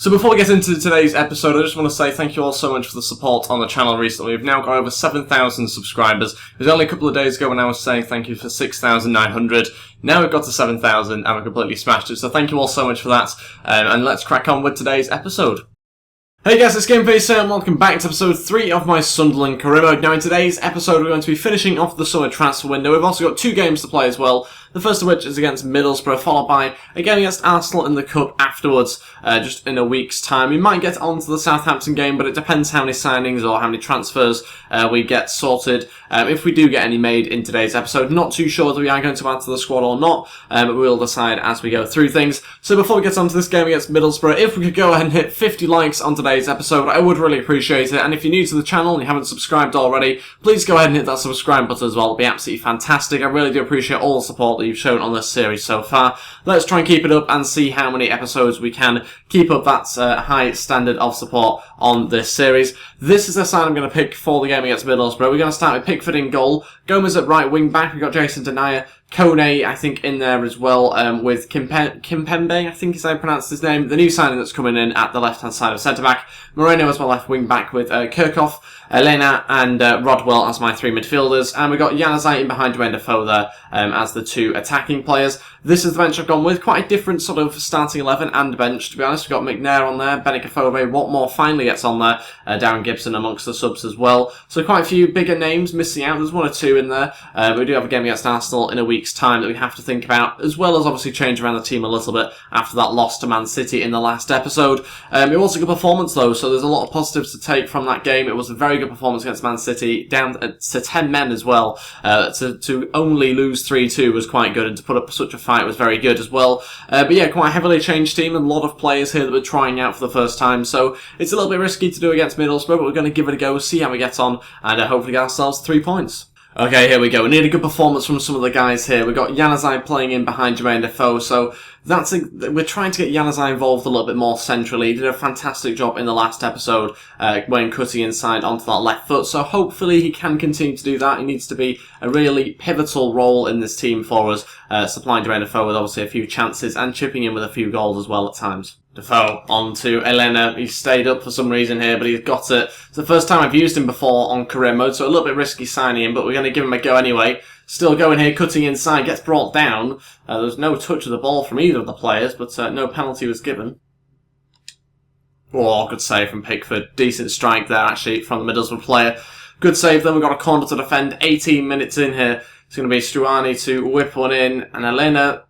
So before we get into today's episode, I just want to say thank you all so much for the support on the channel recently. We've now got over 7,000 subscribers. It was only a couple of days ago when I was saying thank you for 6,900. Now we've got to 7,000 and we've completely smashed it. So thank you all so much for that. And let's crack on with today's episode. Hey guys, it's Ep3 here and welcome back to episode 3 of my Sunderland career mode. Now in today's episode we're going to be finishing off the summer transfer window. We've also got 2 games to play as well. The first of which is against Middlesbrough, followed by a game against Arsenal in the Cup afterwards, just in a week's time. We might get on to the Southampton game, but it depends how many signings or how many transfers we get sorted. If we do get any made in today's episode, not too sure whether we are going to add to the squad or not, but we'll decide as we go through things. So before we get on to this game against Middlesbrough, if we could go ahead and hit 50 likes on today's episode, I would really appreciate it. And if you're new to the channel and you haven't subscribed already, please go ahead and hit that subscribe button as well. It'll be absolutely fantastic. I really do appreciate all the support that you've shown on this series so far. Let's try and keep it up and see how many episodes we can keep up that high standard of support on this series. This is the side I'm going to pick for the game against Middlesbrough. We're going to start with Pickford in goal, Gomez at right wing back, we've got Jason Denayer, Kone, I think, in there as well, with Kimpembe, I think is how I pronounce his name, the new signing that's coming in at the left-hand side of centre-back. Moreno as my left wing-back with Kirchhoff, Elena and Rodwell as my 3 midfielders. And we've got Januzaj in behind Jermaine Defoe there as the 2 attacking players. This is the bench I've gone with. Quite a different sort of starting 11 and bench, to be honest. We've got McNair on there, Benicafove, Watmore finally gets on there, Darren Gibson amongst the subs as well. So quite a few bigger names missing out. There's 1 or 2 in there. We do have a game against Arsenal in a week's time that we have to think about, as well as obviously change around the team a little bit after that loss to Man City in the last episode. It was a good performance though, so there's a lot of positives to take from that game. It was a very good performance against Man City, down to 10 men as well. To only lose 3-2 was quite good, and to put up such a fight was very good as well. But yeah, quite a heavily changed team, and a lot of players here that we're trying out for the first time, so it's a little bit risky to do against Middlesbrough, but we're going to give it a go, see how we get on, and hopefully get ourselves 3 points. Okay, here we go. We need a good performance from some of the guys here. We've got Januzaj playing in behind Jermaine Defoe, so we're trying to get Januzaj involved a little bit more centrally. He did a fantastic job in the last episode when cutting inside onto that left foot, so hopefully he can continue to do that. He needs to be a really pivotal role in this team for us, supplying Jermaine Defoe with obviously a few chances and chipping in with a few goals as well at times. Defoe on to Elena. He's stayed up for some reason here, but he's got it. It's the first time I've used him before on career mode, so a little bit risky signing him, but we're going to give him a go anyway. Still going here, cutting inside, gets brought down. There's no touch of the ball from either of the players, but no penalty was given. Oh, good save from Pickford. Decent strike there, actually, from the Middlesbrough player. Good save, then we've got a corner to defend. 18 minutes in here. It's going to be Struani to whip one in, and Elena,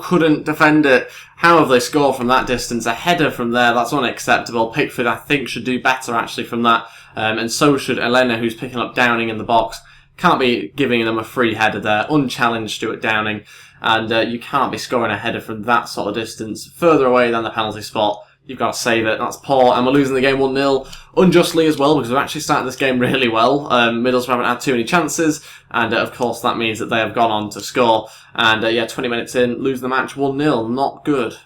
couldn't defend it. How have they scored from that distance? A header from there, that's unacceptable. Pickford, I think, should do better, actually, from that. And so should Elena, who's picking up Downing in the box. Can't be giving them a free header there. Unchallenged Stuart Downing. And you can't be scoring a header from that sort of distance. Further away than the penalty spot. You've got to save it. That's poor. And we're losing the game 1-0. Unjustly as well, because we've actually started this game really well. Middlesbrough haven't had too many chances. And of course that means that they have gone on to score. And yeah, 20 minutes in, lose the match 1-0. Not good.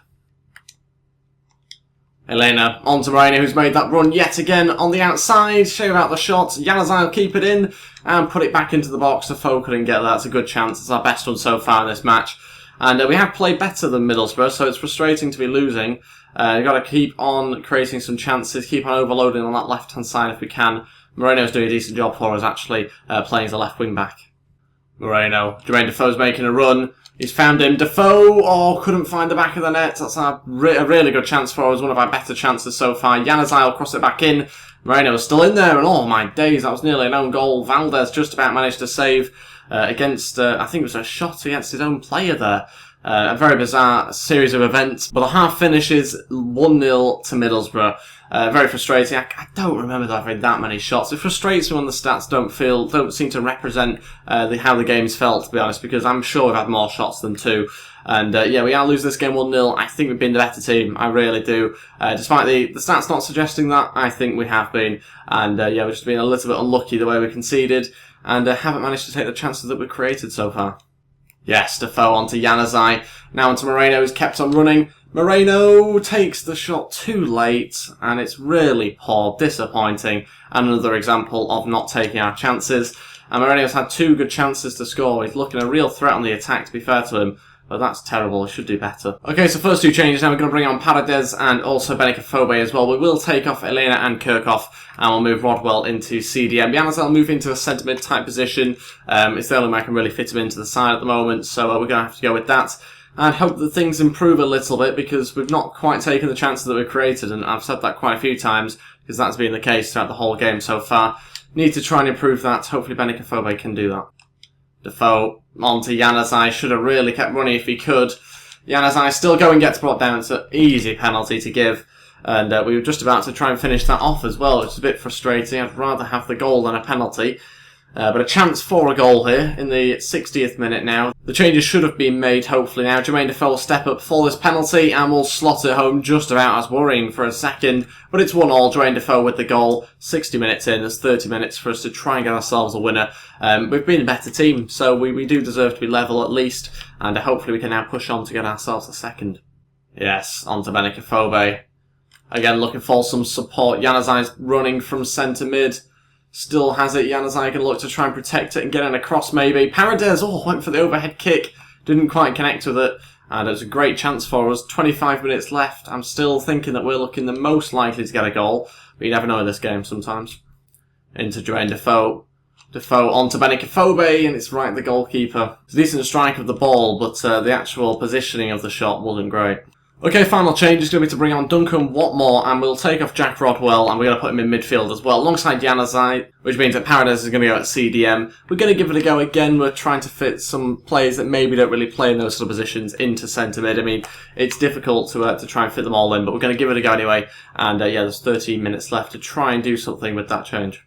Elena on to Moreno, who's made that run yet again on the outside. Shave out the shot. Januzaj will keep it in and put it back into the box. Defoe couldn't get that. That's a good chance. It's our best one so far in this match. And we have played better than Middlesbrough, so it's frustrating to be losing. You've got to keep on creating some chances, keep on overloading on that left-hand side if we can. Moreno's doing a decent job for us, actually, playing as a left wing-back. Moreno. Jermaine Defoe's making a run. He's found him. Defoe, couldn't find the back of the net. That's a really good chance for us, one of our better chances so far. Januzaj will cross it back in. Moreno's still in there, and oh my days, that was nearly an own goal. Valdez just about managed to save against, I think it was a shot against his own player there. A very bizarre series of events, but the half finishes 1-0 to Middlesbrough. Very frustrating. I don't remember having that many shots. It frustrates me when the stats don't seem to represent how the game's felt, to be honest, because I'm sure we've had more shots than 2. And yeah, we are losing this game 1-0. I think we've been the better team. I really do. Despite the stats not suggesting that, I think we have been. And yeah, we've just been a little bit unlucky the way we conceded, and haven't managed to take the chances that we've created so far. Yes, Defoe onto Januzaj. Now onto Moreno, who's kept on running. Moreno takes the shot too late, and it's really poor, disappointing, and another example of not taking our chances. And Moreno's had 2 good chances to score. He's looking a real threat on the attack, to be fair to him, But that's terrible. It should do better. Okay, so first two changes. Now we're going to bring on Paredes and also Benicophobe as well. We will take off Elena and Kirchhoff, and we'll move Rodwell into CDM. Januzaj will move into a centre mid type position. It's the only way I can really fit him into the side at the moment, so we're going to have to go with that. And hope that things improve a little bit, because we've not quite taken the chances that we've created, and I've said that quite a few times, because that's been the case throughout the whole game so far. Need to try and improve that. Hopefully Benicophobe can do that. Defoe onto Januzaj. Should have really kept running if he could. Januzaj still going, gets brought down. It's an easy penalty to give. And we were just about to try and finish that off as well, which is a bit frustrating. I'd rather have the goal than a penalty. But a chance for a goal here in the 60th minute now. The changes should have been made, hopefully now. Jermaine Defoe will step up for this penalty and will slot it home just about. I was worrying for a second. But it's 1-1, Jermaine Defoe with the goal. 60 minutes in, there's 30 minutes for us to try and get ourselves a winner. We've been a better team, so we do deserve to be level at least. And hopefully we can now push on to get ourselves a second. Yes, on to Benicophobe. Again, looking for some support. Januzaj's running from centre mid. Still has it. Januzaj can look to try and protect it and get in across maybe. Paredes, went for the overhead kick. Didn't quite connect with it. And it was a great chance for us. 25 minutes left. I'm still thinking that we're looking the most likely to get a goal. But you never know in this game sometimes. Into Jermaine Defoe. Defoe onto Benicophobe, and it's right at the goalkeeper. It's a decent strike of the ball, but the actual positioning of the shot wasn't great. Okay, final change is going to be to bring on Duncan Watmore, and we'll take off Jack Rodwell, and we're going to put him in midfield as well, alongside Januzaj, which means that Paredes is going to go at CDM. We're going to give it a go again. We're trying to fit some players that maybe don't really play in those sort of positions into centre mid. I mean, it's difficult to try and fit them all in, but we're going to give it a go anyway. And yeah, there's 13 minutes left to try and do something with that change.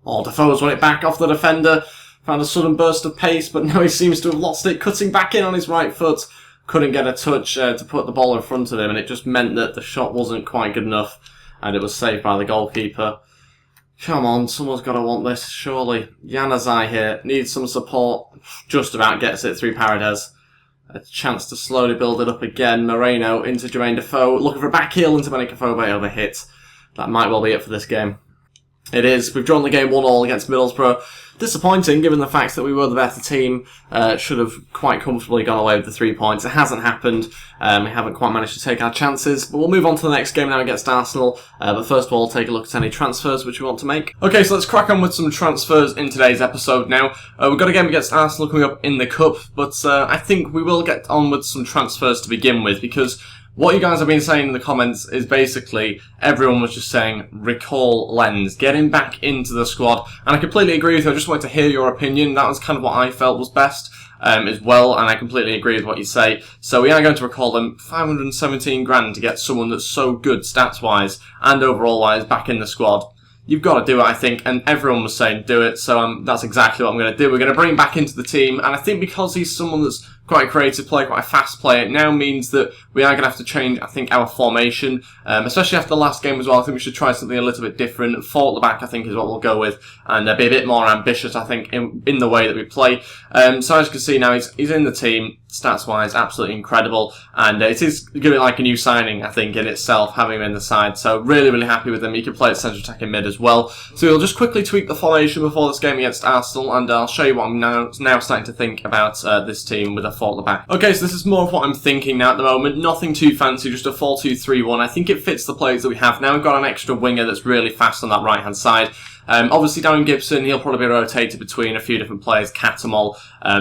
Defoe's won it back off the defender. Found a sudden burst of pace, but now he seems to have lost it, cutting back in on his right foot. Couldn't get a touch to put the ball in front of him, and it just meant that the shot wasn't quite good enough, and it was saved by the goalkeeper. Come on, someone's got to want this, surely. Januzaj here needs some support. Just about gets it through Paredes. A chance to slowly build it up again. Moreno into Jermaine Defoe, looking for a back heel into Benicophobe, overhit. That might well be it for this game. It is. We've drawn the game 1-1 against Middlesbrough. Disappointing, given the fact that we were the better team. Should have quite comfortably gone away with the 3 points. It hasn't happened. We haven't quite managed to take our chances. But we'll move on to the next game now against Arsenal. But first of all, take a look at any transfers which we want to make. Okay, so let's crack on with some transfers in today's episode now. We've got a game against Arsenal coming up in the Cup. But I think we will get on with some transfers to begin with, because what you guys have been saying in the comments is basically everyone was just saying, recall Lens, get him back into the squad. And I completely agree with you. I just wanted to hear your opinion. That was kind of what I felt was best as well, and I completely agree with what you say. So we are going to recall them. 517 grand to get someone that's so good stats-wise and overall-wise back in the squad. You've got to do it, I think, and everyone was saying do it, so that's exactly what I'm going to do. We're going to bring him back into the team, and I think because he's someone that's quite a creative player, quite a fast player, it now means that we are going to have to change, I think, our formation, especially after the last game as well. I think we should try something a little bit different. 4 at the back, I think, is what we'll go with, and be a bit more ambitious, I think, in the way that we play. So as you can see now, he's in the team. Stats-wise, absolutely incredible, and it is going to be like a new signing, I think, in itself, having him in the side, so really, really happy with him. He can play at central attacking mid as well. So we'll just quickly tweak the formation before this game against Arsenal, and I'll show you what I'm now starting to think about this team with a 4 at the back. Okay, so this is more of what I'm thinking now at the moment. Nothing too fancy, just a 4-2-3-1. I think it fits the players that we have now. We've got an extra winger that's really fast on that right-hand side. Obviously, Darren Gibson, he'll probably be rotated between a few different players. Catamol,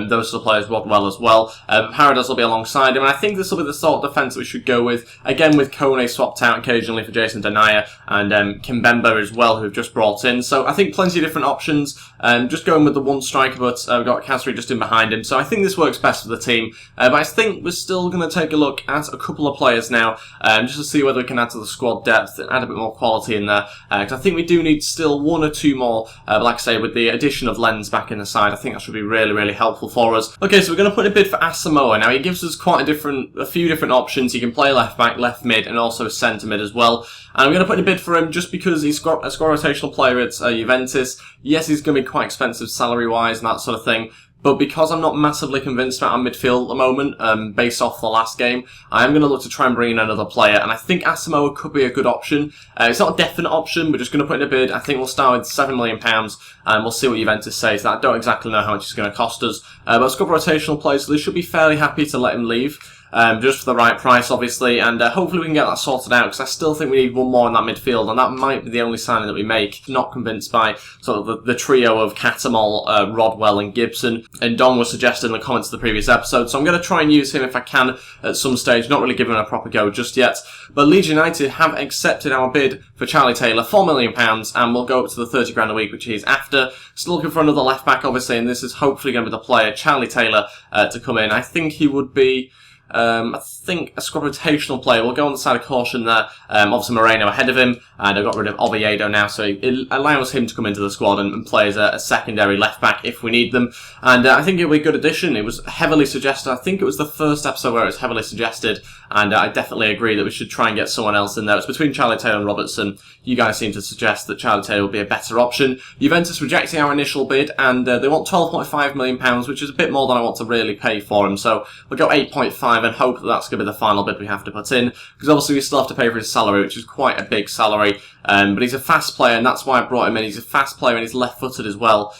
those sort of players, Rodwell as well. Paredes will be alongside him, and I think this will be the sort of defence that we should go with. Again, with Kone swapped out occasionally for Jason Denayer, and Kimbemba as well, who have just brought in. So I think plenty of different options. Just going with the one striker, but we've got Kasri just in behind him. So I think this works best for the team. But I think we're still going to take a look at a couple of players now, just to see whether we can add to the squad depth and add a bit more quality in there. Because I think we do need still 1 or 2 more, but like I say, with the addition of Lens back in the side, I think that should be really, really helpful for us. Okay, so we're going to put in a bid for Asamoah. Now, he gives us quite a few different options. He can play left back, left mid, and also centre mid as well. And I'm going to put in a bid for him just because he's got a score rotational player at Juventus. Yes, he's going to be quite expensive salary-wise and that sort of thing, But because I'm not massively convinced about our midfield at the moment, based off the last game, I am going to look to try and bring in another player. And I think Asamoah could be a good option. It's not a definite option. We're just going to put in a bid. I think we'll start with £7 million, and we'll see what Juventus say. So I don't exactly know how much it's going to cost us. But it's a couple of rotational players, so they should be fairly happy to let him leave. Just for the right price, obviously, and hopefully we can get that sorted out, because I still think we need one more in that midfield, and that might be the only signing that we make. Not convinced by sort of the trio of Catamol, Rodwell and Gibson, and Don was suggested in the comments of the previous episode, so I'm going to try and use him if I can at some stage, not really giving him a proper go just yet. But Leeds United have accepted our bid for Charlie Taylor, £4 million, and we'll go up to the 30 grand a week, which he's after. Still looking for another left back, obviously, and this is hopefully going to be the player, Charlie Taylor, to come in. I think he would be... I think a squad rotational player. We'll go on the side of caution there. Obviously Moreno ahead of him, and I got rid of Oviedo now, so it allows him to come into the squad and play as a secondary left back if we need them. And I think it'll be a good addition. It was heavily suggested. I think it was the first episode where it was heavily suggested, and I definitely agree that we should try and get someone else in there. It's between Charlie Taylor and Robertson. You guys seem to suggest that Charlie Taylor would be a better option. Juventus rejecting our initial bid, and they want £12.5 million, which is a bit more than I want to really pay for him. So we'll go 8.5 and hope that that's going to be the final bid we have to put in, because obviously we still have to pay for his salary, which is quite a big salary. But he's a fast player, and that's why I brought him in. He's a fast player, and he's left-footed as well,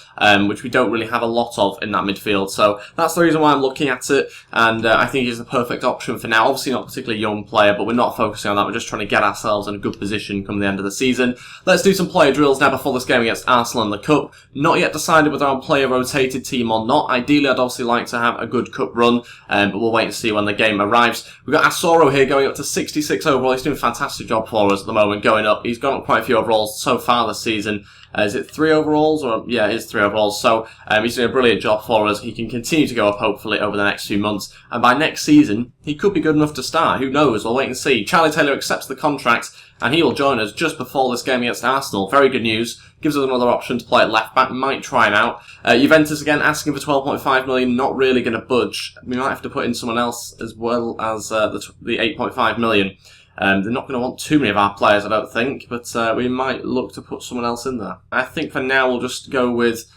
which we don't really have a lot of in that midfield. So that's the reason why I'm looking at it, and I think he's the perfect option for now. Obviously not a particularly young player, but we're not focusing on that. We're just trying to get ourselves in a good position come the end of the season. Let's do some player drills now before this game against Arsenal in the Cup. Not yet decided whether I'll play a rotated team or not. Ideally, I'd obviously like to have a good cup run, but we'll wait and see when the game arrives. We've got Asoro here going up to 66 overall. He's doing a fantastic job for us at the moment, going up. He's gone up quite a few overalls so far this season. Is it 3 overalls? Or yeah, it is 3 overalls. So he's doing a brilliant job for us. He can continue to go up, hopefully, over the next few months. And by next season, he could be good enough to start. Who knows? We'll wait and see. Charlie Taylor accepts the contract, and he will join us just before this game against Arsenal. Very good news. Gives us another option to play at left back. Might try him out. Juventus again asking for 12.5 million. Not really going to budge. We might have to put in someone else as well as the 8.5 million. They're not going to want too many of our players, I don't think, but we might look to put someone else in there. I think for now we'll just go with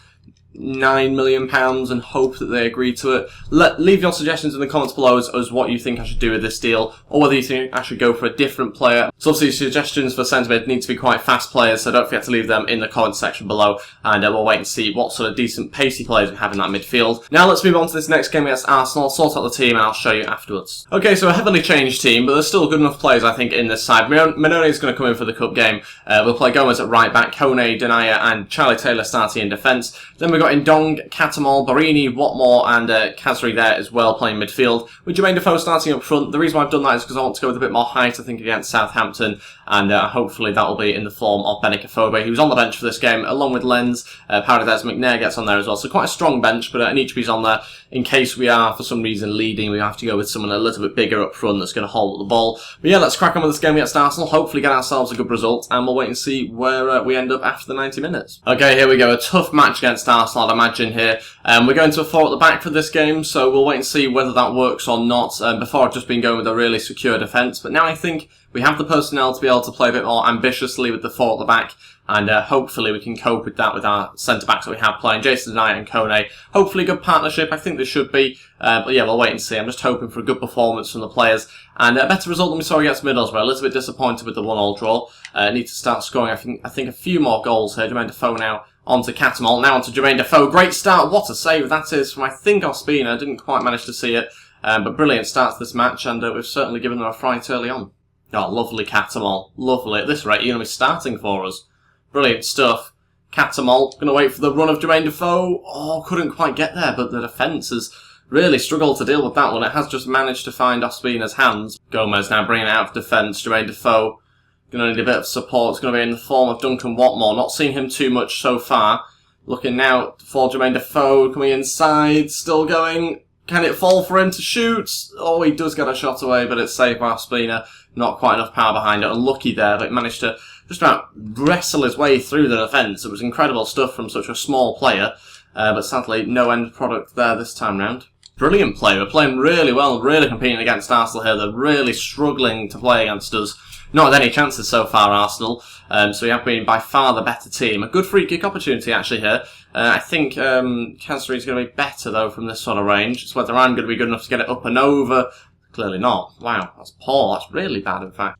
£9 million and hope that they agree to it. Leave your suggestions in the comments below as what you think I should do with this deal, or whether you think I should go for a different player. So obviously suggestions for centre mid need to be quite fast players, so don't forget to leave them in the comments section below, and we'll wait and see what sort of decent pacey players we have in that midfield. Now let's move on to this next game against Arsenal, sort out the team, and I'll show you afterwards. Okay, so a heavily changed team, but there's still good enough players I think in this side. Manone is going to come in for the cup game. We'll play Gomez at right back, Kone, Denaya and Charlie Taylor starting in defence. Then we've got Ndong, Catamol, Barini, Watmore and Kazri there as well playing midfield, with Jermaine Defoe starting up front. The reason why I've done that is because I want to go with a bit more height, I think, against Southampton, and hopefully that will be in the form of Benikafobe, who's on the bench for this game, along with Lenz. Paradise McNair gets on there as well, so quite a strong bench, but Anichebe's on there in case we are for some reason leading. We have to go with someone a little bit bigger up front that's going to hold the ball. But yeah, let's crack on with this game against Arsenal, hopefully get ourselves a good result, and we'll wait and see where we end up after the 90 minutes. Okay, here we go, a tough match against Arsenal, I'd imagine here. We're going to a 4 at the back for this game, so we'll wait and see whether that works or not. Before I've just been going with a really secure defence, but now I think we have the personnel to be able to play a bit more ambitiously with the 4 at the back, and hopefully we can cope with that with our centre-backs that we have playing, Jason Denaya and Kone. Hopefully good partnership, I think there should be, but yeah, we'll wait and see. I'm just hoping for a good performance from the players, and a better result than we saw against Middlesbrough. A little bit disappointed with the 1-1 draw. Need to start scoring, I think a few more goals here. Jermaine Defoe now onto Catamol, now onto Jermaine Defoe. Great start, what a save that is from, I think, Ospina. Didn't quite manage to see it, but brilliant start to this match, and we've certainly given them a fright early on. Oh, lovely Catamol, lovely. At this rate, you're going to be starting for us. Brilliant stuff. Catamol, going to wait for the run of Jermaine Defoe. Oh, couldn't quite get there, but the defence has really struggled to deal with that one. It has just managed to find Ospina's hands. Gomez now bringing it out of defence. Jermaine Defoe going to need a bit of support. It's going to be in the form of Duncan Watmore. Not seeing him too much so far. Looking now for Jermaine Defoe, coming inside, still going. Can it fall for him to shoot? Oh, he does get a shot away, but it's saved by Ospina. Not quite enough power behind it. Unlucky there, but managed to just about wrestle his way through the defence. It was incredible stuff from such a small player, but sadly no end product there this time round. brilliant play. We're playing really well, really competing against Arsenal here. They're really struggling to play against us. Not with any chances so far, Arsenal. So we have been by far the better team. A good free kick opportunity actually here. I think Kasri's going to be better though from this sort of range. It's whether I'm going to be good enough to get it up and over. Clearly not. Wow, that's poor. That's really bad in fact.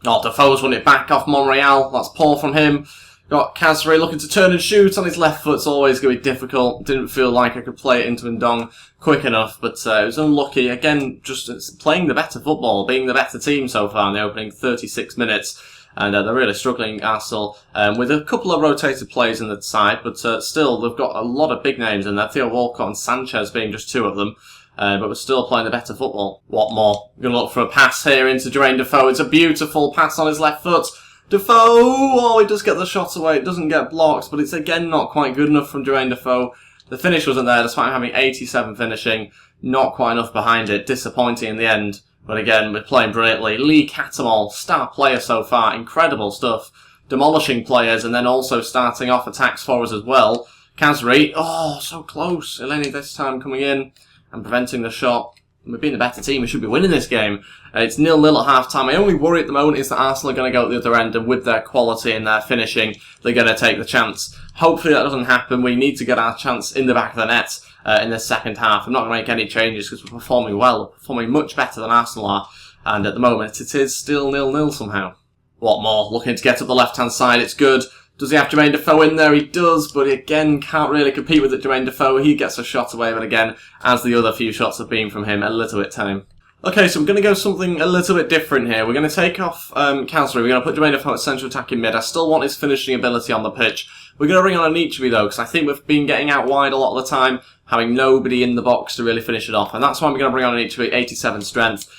Oh, Defoe's won it back off Monreal. That's poor from him. Got Kasri looking to turn and shoot on his left foot. It's always going to be difficult. Didn't feel like I could play it into Ndong quick enough, but it was unlucky. Again, just playing the better football, being the better team so far in the opening 36 minutes. And they're really struggling, Arsenal, with a couple of rotated players in the side, but still, they've got a lot of big names in there. Theo Walcott and Sanchez being just two of them. But we're still playing the better football. What more? We're going to look for a pass here into Jermaine Defoe. It's a beautiful pass on his left foot. Defoe! Oh, he does get the shot away. It doesn't get blocked, but it's again not quite good enough from Jermaine Defoe. The finish wasn't there, despite having 87 finishing. Not quite enough behind it. Disappointing in the end. But again, we're playing brilliantly. Lee Catamol, star player so far. Incredible stuff. Demolishing players and then also starting off attacks for us as well. Kasri, oh, so close. Eleni this time coming in and preventing the shot. We've been the better team. We should be winning this game. It's 0-0 at half-time. My only worry at the moment is that Arsenal are going to go at the other end, and with their quality and their finishing, they're going to take the chance. Hopefully that doesn't happen. We need to get our chance in the back of the net in the second half. I'm not going to make any changes because we're performing well. We're performing much better than Arsenal are. And at the moment, it is still 0-0 somehow. What more? Looking to get up the left-hand side. It's good. Does he have Jermaine Defoe in there? He does, but he again can't really compete with it, Jermaine Defoe. He gets a shot away, but again, as the other few shots have been from him, a little bit tame. Okay, so we're going to go something a little bit different here. We're going to take off Kasri. We're going to put Jermaine Defoe at central attacking mid. I still want his finishing ability on the pitch. We're going to bring on Ep3 though, because I think we've been getting out wide a lot of the time, having nobody in the box to really finish it off. And that's why we're going to bring on Ep3, 87 strength.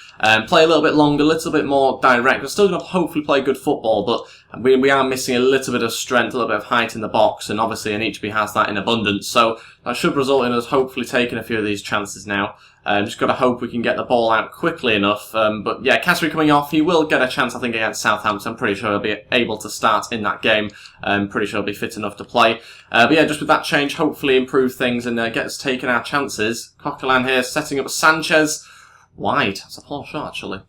Play a little bit longer, a little bit more direct. We're still going to hopefully play good football, but we are missing a little bit of strength, a little bit of height in the box, and obviously Ep3 has that in abundance. So that should result in us hopefully taking a few of these chances now. Just got to hope we can get the ball out quickly enough. But yeah, Kasri coming off, he will get a chance, I think, against Southampton. I'm pretty sure he'll be able to start in that game. I'm pretty sure he'll be fit enough to play. But yeah, just with that change, hopefully improve things and get us taking our chances. Coquelin here setting up Sanchez. Wide. That's a poor shot, actually.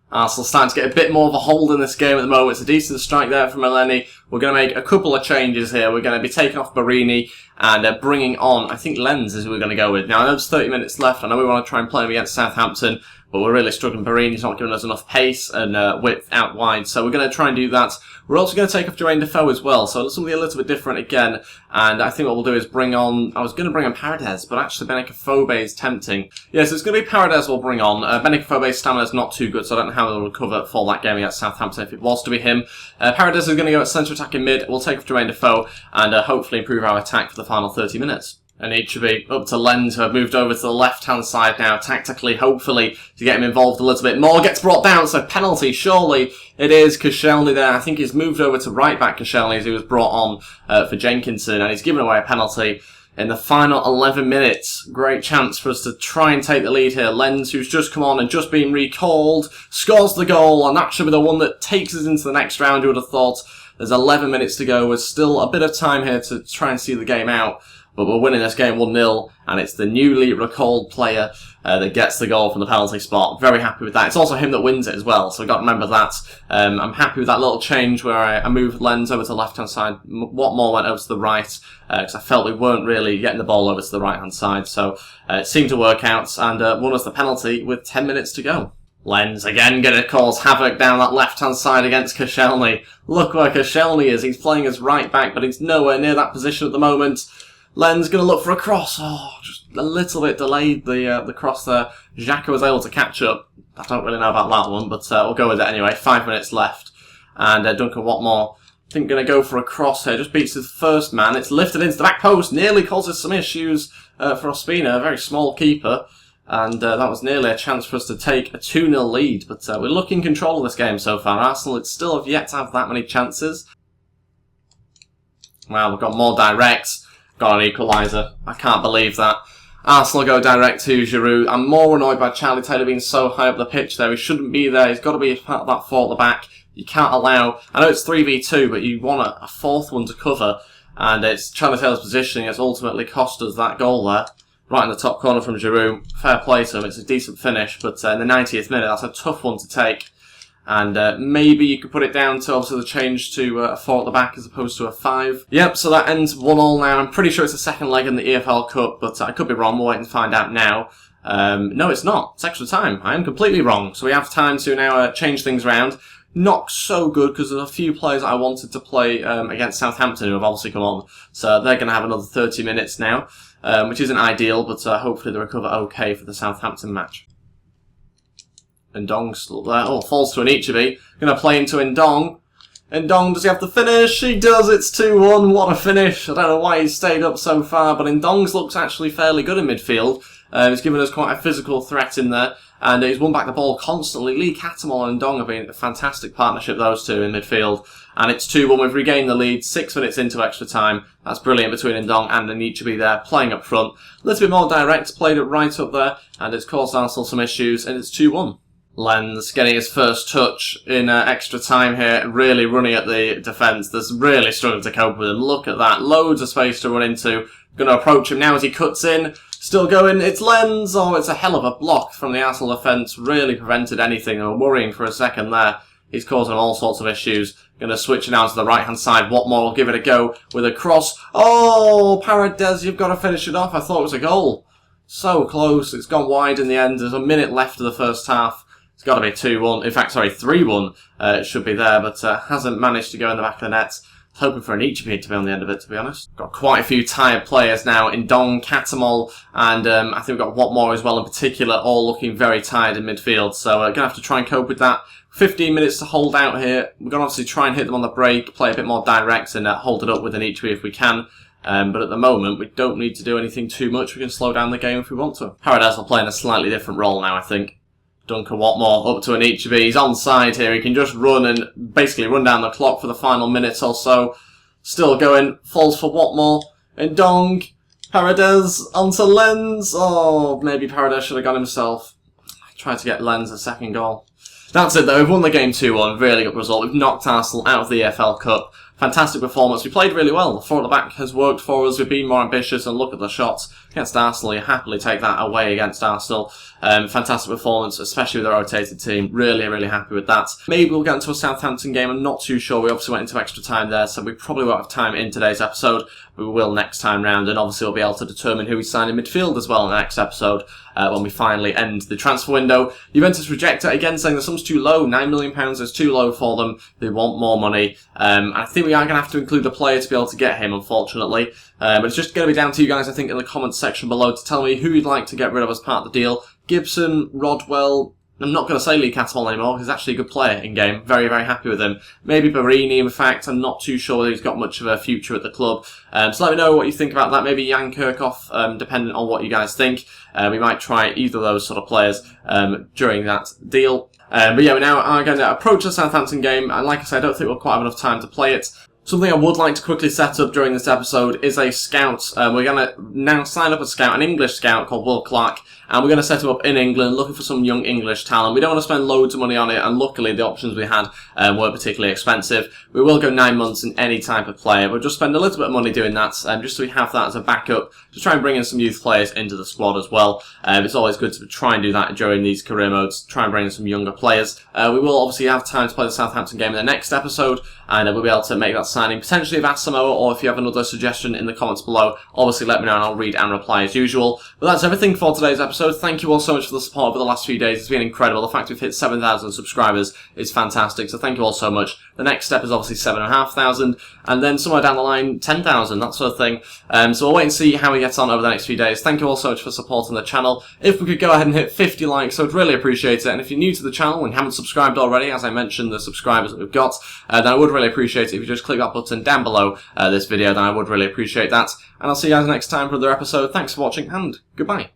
Arsenal starting to get a bit more of a hold in this game at the moment. It's a decent strike there from Eleni. We're going to make a couple of changes here. We're going to be taking off Barini and bringing on, I think, Lenz is who we're going to go with. Now, I know there's 30 minutes left. I know we want to try and play him against Southampton, but we're really struggling. Barini's not giving us enough pace and width out wide, so we're going to try and do that. We're also going to take off Jermaine Defoe as well, so something a little bit different again. And I think what we'll do is bring on, I was going to bring on Paredes, but actually Benicaphobe is tempting. Yeah, so it's going to be Paredes we'll bring on. Benicaphobe's stamina is not too good, so I don't know how he'll recover for that game against Southampton if it was to be him. Paredes is going to go at central attacking mid. We'll take off Jermaine Defoe and hopefully improve our attack for the final 30 minutes. And it should be up to Lenz, who have moved over to the left-hand side now, tactically, hopefully, to get him involved a little bit more. Gets brought down, so penalty, surely it is. Koscielny there, I think he's moved over to right-back Koscielny as he was brought on for Jenkinson, and he's given away a penalty in the final 11 minutes. Great chance for us to try and take the lead here. Lenz, who's just come on and just been recalled, scores the goal, and that should be the one that takes us into the next round, you would have thought. There's 11 minutes to go. There's still a bit of time here to try and see the game out. But we're winning this game 1-0, and it's the newly recalled player that gets the goal from the penalty spot. Very happy with that. It's also him that wins it as well, so we've got to remember that. I'm happy with that little change where I moved Lenz over to the left-hand side. Watmore went over to the right, because I felt we weren't really getting the ball over to the right-hand side. So it seemed to work out, and won us the penalty with 10 minutes to go. Lenz again going to cause havoc down that left-hand side against Koscielny. Look where Koscielny is. He's playing as right-back, but he's nowhere near that position at the moment. Lenz going to look for a cross. Oh, just a little bit delayed the cross there. Xhaka was able to catch up. I don't really know about that one, but we'll go with it anyway. 5 minutes left. And Duncan Watmore, I think, going to go for a cross here. Just beats his first man. It's lifted into the back post. Nearly causes some issues for Ospina, a very small keeper. And that was nearly a chance for us to take a 2-0 lead. But we're looking in control of this game so far. Arsenal still have yet to have that many chances. Wow, we've got more directs. Got an equaliser. I can't believe that. Arsenal go direct to Giroud. I'm more annoyed by Charlie Taylor being so high up the pitch there. He shouldn't be there. He's got to be part of that four at the back. You can't allow... I know it's 3v2, but you want a fourth one to cover. And it's Charlie Taylor's positioning that's ultimately cost us that goal there. right in the top corner from Giroud. Fair play to him, it's a decent finish, but in the 90th minute, that's a tough one to take. And maybe you could put it down to obviously the change to a 4 at the back as opposed to a 5. Yep, so that ends 1-1 now. I'm pretty sure it's the second leg in the EFL Cup, but I could be wrong. We're waiting to find out now. No, it's not. It's extra time. I am completely wrong. So we have time to now change things around. Not so good because there's a few players I wanted to play against Southampton who have obviously come on. So they're going to have another 30 minutes now, which isn't ideal, but hopefully they recover okay for the Southampton match. Ndong's still there. Oh, falls to an Ep3. Going to play into Ndong. Ndong, does he have the finish? He does. It's 2-1. What a finish. I don't know why he's stayed up so far, but Ndong's looks actually fairly good in midfield. He's given us quite a physical threat in there, and he's won back the ball constantly. Lee Catamol and Ndong have been a fantastic partnership, those two, in midfield. And it's 2-1. We've regained the lead 6 minutes into extra time. That's brilliant between Ndong and Anichebe there, playing up front. A little bit more direct, played it right up there, and it's caused Arsenal some issues, and it's 2-1. Lens getting his first touch in extra time here, really running at the defence. There's really struggling to cope with him. Look at that. Loads of space to run into. Going to approach him now as he cuts in. Still going. It's Lens. Oh, it's a hell of a block from the Arsenal defence. Really prevented anything. They were worrying for a second there. He's causing all sorts of issues. Going to switch it now to the right-hand side. Watmore will give it a go with a cross. Oh, Paredes, you've got to finish it off. I thought it was a goal. So close. It's gone wide in the end. There's a minute left of the first half. It's got to be 2-1. In fact, sorry, 3-1. It should be there, but hasn't managed to go in the back of the net. Hoping for an Ep3 to be on the end of it, to be honest. Got quite a few tired players now. Ndong, Catamol, and I think we've got Watmore as well in particular, all looking very tired in midfield. So we're going to have to try and cope with that. 15 minutes to hold out here. We're going to obviously try and hit them on the break, play a bit more direct, and hold it up with an Ep3 if we can. But at the moment, we don't need to do anything too much. We can slow down the game if we want to. Paredes will play in a slightly different role now, I think. Duncan Watmore up to an Ep3. He's onside here. He can just run and basically run down the clock for the final minutes or so. Still going. Falls for Watmore. Ndong. Paredes onto Lens. Oh, maybe Paredes should have gone himself. Tried to get Lens a second goal. That's it though. We've won the game 2-1. Really good result. We've knocked Arsenal out of the EFL Cup. Fantastic performance. We played really well. The 4 at the back has worked for us. We've been more ambitious, and look at the shots against Arsenal. You happily take that away against Arsenal. Fantastic performance, especially with the rotated team. Really, really happy with that. Maybe we'll get into a Southampton game. I'm not too sure. We obviously went into extra time there, so we probably won't have time in today's episode. But we will next time round, and obviously we'll be able to determine who we sign in midfield as well in the next episode when we finally end the transfer window. Juventus reject it again, saying the sum's too low. £9 million is too low for them. They want more money. I think we are going to have to include the player to be able to get him, unfortunately. But it's just going to be down to you guys, I think, in the comments section below to tell me who you'd like to get rid of as part of the deal. Gibson, Rodwell. I'm not going to say Lee Catamol anymore, because he's actually a good player in-game. Very, very happy with him. Maybe Barini, in fact. I'm not too sure whether he's got much of a future at the club. So let me know what you think about that. Maybe Jan Kirchhoff, depending on what you guys think. We might try either of those sort of players during that deal. But yeah, we now are going to approach the Southampton game. And like I said, I don't think we'll quite have enough time to play it. Something I would like to quickly set up during this episode is a scout. We're going to now sign up a scout, an English scout called Will Clark, and we're going to set him up in England, looking for some young English talent. We don't want to spend loads of money on it, and luckily the options we had weren't particularly expensive. We will go 9 months in any type of player. We'll just spend a little bit of money doing that, just so we have that as a backup, to try and bring in some youth players into the squad as well. It's always good to try and do that during these career modes, try and bring in some younger players. We will obviously have time to play the Southampton game in the next episode, and we'll be able to make that signing potentially of Asamoah, or if you have another suggestion in the comments below, obviously let me know and I'll read and reply as usual. But that's everything for today's episode. Thank you all so much for the support over the last few days. It's been incredible. The fact we've hit 7,000 subscribers is fantastic, so thank you all so much. The next step is obviously 7,500, and then somewhere down the line 10,000, that sort of thing. So we'll wait and see how we get on over the next few days. Thank you all so much for supporting the channel. If we could go ahead and hit 50 likes, I would really appreciate it. And if you're new to the channel and you haven't subscribed already, as I mentioned, the subscribers that we've got, then I would really appreciate it if you just click that button down below this video, then I would really appreciate that. And I'll see you guys next time for another episode. Thanks for watching, and goodbye.